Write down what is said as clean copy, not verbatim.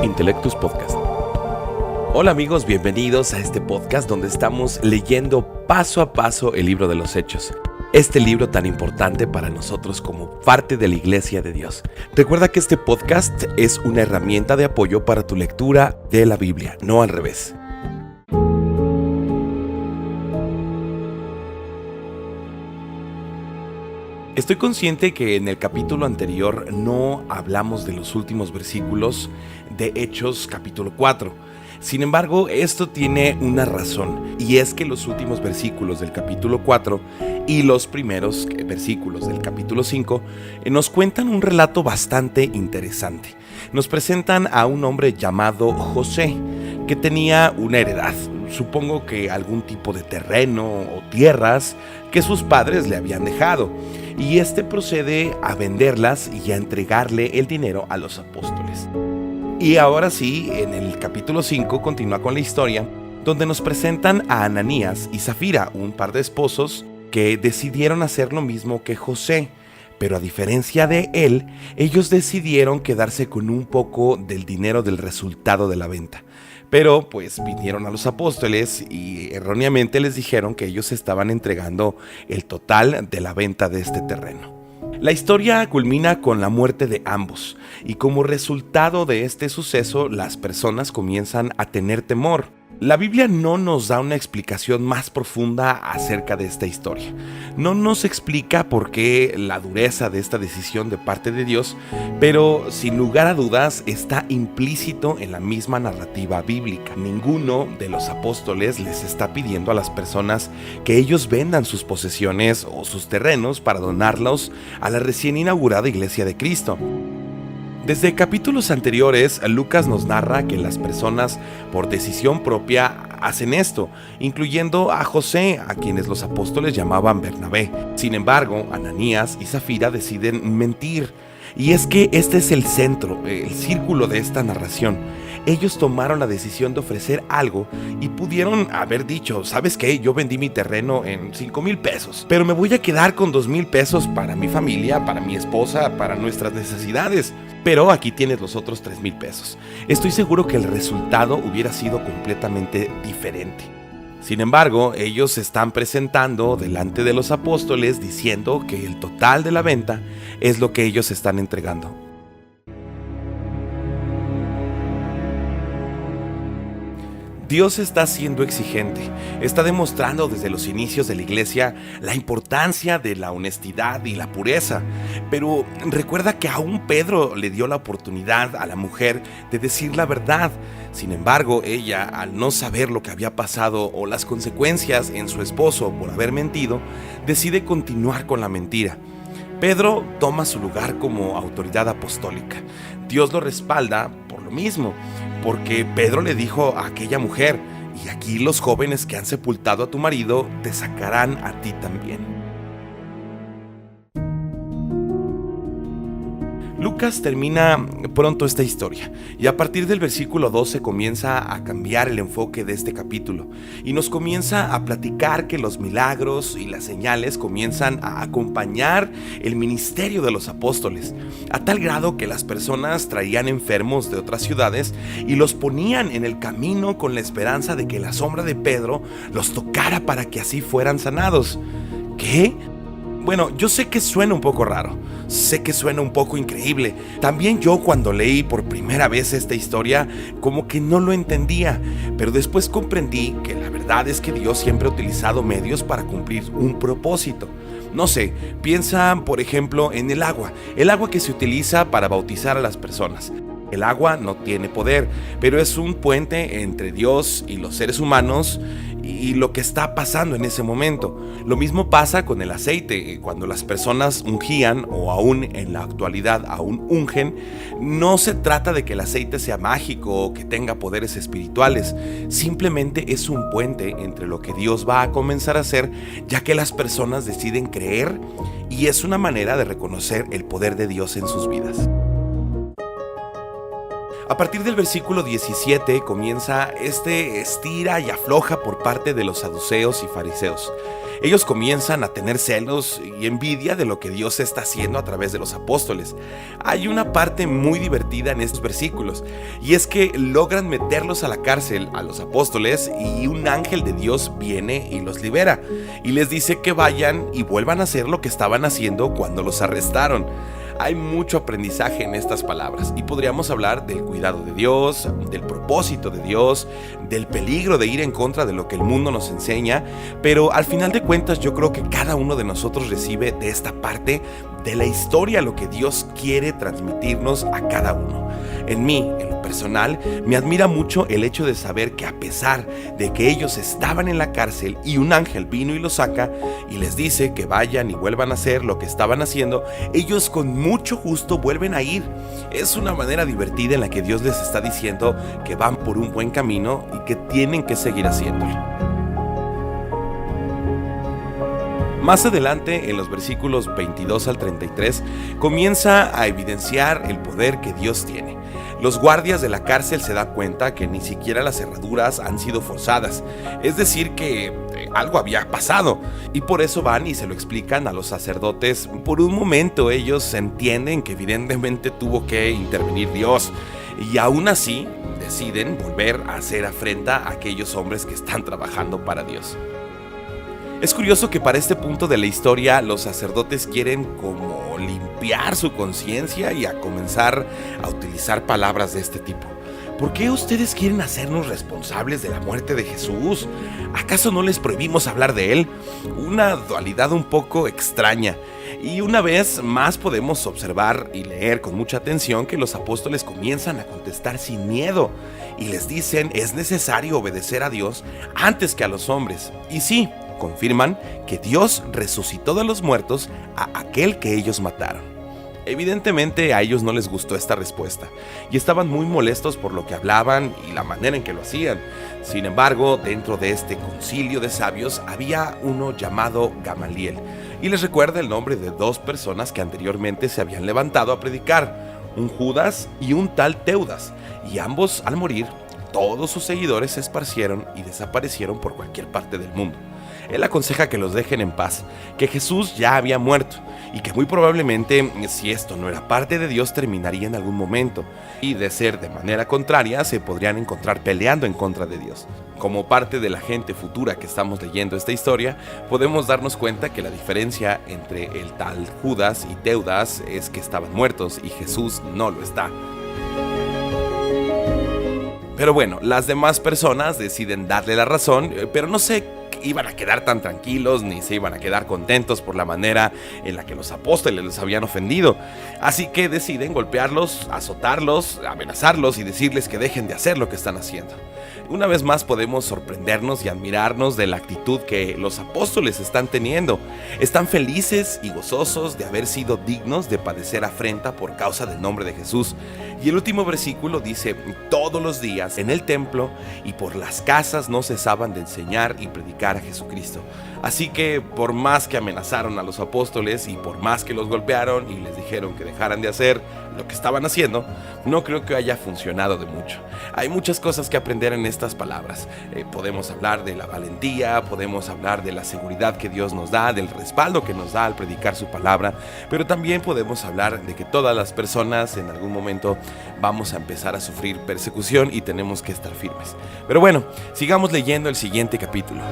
Intellectus Podcast. Hola amigos, bienvenidos a este podcast donde estamos leyendo paso a paso el libro de los Hechos. Este libro tan importante para nosotros como parte de la Iglesia de Dios. Recuerda que este podcast es una herramienta de apoyo para tu lectura de la Biblia, no al revés. Estoy consciente que en el capítulo anterior no hablamos de los últimos versículos de Hechos capítulo 4. Sin embargo, esto tiene una razón, y es que los últimos versículos del capítulo 4 y los primeros versículos del capítulo 5 nos cuentan un relato bastante interesante. Nos presentan a un hombre llamado José, que tenía una heredad, supongo que algún tipo de terreno o tierras que sus padres le habían dejado, y este procede a venderlas y a entregarle el dinero a los apóstoles. Y ahora sí, en el capítulo 5 continúa con la historia, donde nos presentan a Ananías y Zafira, un par de esposos que decidieron hacer lo mismo que José, pero a diferencia de él, ellos decidieron quedarse con un poco del dinero del resultado de la venta. Pero pues vinieron a los apóstoles y erróneamente les dijeron que ellos estaban entregando el total de la venta de este terreno. La historia culmina con la muerte de ambos, y como resultado de este suceso, las personas comienzan a tener temor. La Biblia no nos da una explicación más profunda acerca de esta historia. No nos explica por qué la dureza de esta decisión de parte de Dios, pero sin lugar a dudas está implícito en la misma narrativa bíblica. Ninguno de los apóstoles les está pidiendo a las personas que ellos vendan sus posesiones o sus terrenos para donarlos a la recién inaugurada Iglesia de Cristo. Desde capítulos anteriores, Lucas nos narra que las personas por decisión propia hacen esto, incluyendo a José, a quienes los apóstoles llamaban Bernabé. Sin embargo, Ananías y Zafira deciden mentir. Y es que este es el centro, el círculo de esta narración. Ellos tomaron la decisión de ofrecer algo y pudieron haber dicho, ¿sabes qué? Yo vendí mi terreno en 5,000 pesos, pero me voy a quedar con 2,000 pesos para mi familia, para mi esposa, para nuestras necesidades. Pero aquí tienes los otros 3,000 pesos. Estoy seguro que el resultado hubiera sido completamente diferente. Sin embargo, ellos se están presentando delante de los apóstoles diciendo que el total de la venta es lo que ellos están entregando. Dios está siendo exigente, está demostrando desde los inicios de la iglesia la importancia de la honestidad y la pureza, pero recuerda que aún Pedro le dio la oportunidad a la mujer de decir la verdad. Sin embargo, ella, al no saber lo que había pasado o las consecuencias en su esposo por haber mentido, decide continuar con la mentira. Pedro toma su lugar como autoridad apostólica. Dios lo respalda por lo mismo, porque Pedro le dijo a aquella mujer, y aquí los jóvenes que han sepultado a tu marido te sacarán a ti también. Lucas termina pronto esta historia y a partir del versículo 12 comienza a cambiar el enfoque de este capítulo y nos comienza a platicar que los milagros y las señales comienzan a acompañar el ministerio de los apóstoles, a tal grado que las personas traían enfermos de otras ciudades y los ponían en el camino con la esperanza de que la sombra de Pedro los tocara para que así fueran sanados. ¿Qué? Bueno, yo sé que suena un poco raro, sé que suena un poco increíble. También yo cuando leí por primera vez esta historia, como que no lo entendía, pero después comprendí que la verdad es que Dios siempre ha utilizado medios para cumplir un propósito. No sé, piensa por ejemplo en el agua que se utiliza para bautizar a las personas. El agua no tiene poder, pero es un puente entre Dios y los seres humanos y lo que está pasando en ese momento. Lo mismo pasa con el aceite. Cuando las personas ungían o aún en la actualidad aún ungen, no se trata de que el aceite sea mágico o que tenga poderes espirituales. Simplemente es un puente entre lo que Dios va a comenzar a hacer, ya que las personas deciden creer, y es una manera de reconocer el poder de Dios en sus vidas. A partir del versículo 17 comienza este estira y afloja por parte de los saduceos y fariseos. Ellos comienzan a tener celos y envidia de lo que Dios está haciendo a través de los apóstoles. Hay una parte muy divertida en estos versículos, y es que logran meterlos a la cárcel a los apóstoles, y un ángel de Dios viene y los libera, y les dice que vayan y vuelvan a hacer lo que estaban haciendo cuando los arrestaron. Hay mucho aprendizaje en estas palabras, y podríamos hablar del cuidado de Dios, del propósito de Dios, del peligro de ir en contra de lo que el mundo nos enseña, pero al final de cuentas yo creo que cada uno de nosotros recibe de esta parte de la historia lo que Dios quiere transmitirnos a cada uno. En mí, en lo personal, me admira mucho el hecho de saber que a pesar de que ellos estaban en la cárcel y un ángel vino y los saca y les dice que vayan y vuelvan a hacer lo que estaban haciendo, ellos con mucho gusto vuelven a ir. Es una manera divertida en la que Dios les está diciendo que van por un buen camino y que tienen que seguir haciéndolo. Más adelante, en los versículos 22 al 33, comienza a evidenciar el poder que Dios tiene. Los guardias de la cárcel se dan cuenta que ni siquiera las cerraduras han sido forzadas, es decir que algo había pasado, y por eso van y se lo explican a los sacerdotes. Por un momento ellos entienden que evidentemente tuvo que intervenir Dios, y aún así deciden volver a hacer afrenta a aquellos hombres que están trabajando para Dios. Es curioso que para este punto de la historia los sacerdotes quieren como limpiar su conciencia y a comenzar a utilizar palabras de este tipo. ¿Por qué ustedes quieren hacernos responsables de la muerte de Jesús? ¿Acaso no les prohibimos hablar de él? Una dualidad un poco extraña. Y una vez más podemos observar y leer con mucha atención que los apóstoles comienzan a contestar sin miedo y les dicen es necesario obedecer a Dios antes que a los hombres. Y sí, confirman que Dios resucitó de los muertos a aquel que ellos mataron. Evidentemente a ellos no les gustó esta respuesta y estaban muy molestos por lo que hablaban y la manera en que lo hacían. Sin embargo, dentro de este concilio de sabios había uno llamado Gamaliel, y les recuerda el nombre de dos personas que anteriormente se habían levantado a predicar, un Judas y un tal Teudas, y ambos al morir todos sus seguidores se esparcieron y desaparecieron por cualquier parte del mundo. Él aconseja que los dejen en paz, que Jesús ya había muerto y que muy probablemente, si esto no era parte de Dios, terminaría en algún momento, y de ser de manera contraria se podrían encontrar peleando en contra de Dios. Como parte de la gente futura que estamos leyendo esta historia, podemos darnos cuenta que la diferencia entre el tal Judas y Teudas es que estaban muertos y Jesús no lo está. Pero bueno, las demás personas deciden darle la razón, pero no se iban a quedar tan tranquilos ni se iban a quedar contentos por la manera en la que los apóstoles les habían ofendido. Así que deciden golpearlos, azotarlos, amenazarlos y decirles que dejen de hacer lo que están haciendo. Una vez más podemos sorprendernos y admirarnos de la actitud que los apóstoles están teniendo. Están felices y gozosos de haber sido dignos de padecer afrenta por causa del nombre de Jesús. Y el último versículo dice: todos los días en el templo y por las casas no cesaban de enseñar y predicar a Jesucristo. Así que por más que amenazaron a los apóstoles y por más que los golpearon y les dijeron que dejaran de hacer lo que estaban haciendo, no creo que haya funcionado de mucho. Hay muchas cosas que aprender en estas palabras. Podemos hablar de la valentía, podemos hablar de la seguridad que Dios nos da, del respaldo que nos da al predicar su palabra, pero también podemos hablar de que todas las personas en algún momento vamos a empezar a sufrir persecución y tenemos que estar firmes. Pero bueno, sigamos leyendo el siguiente capítulo.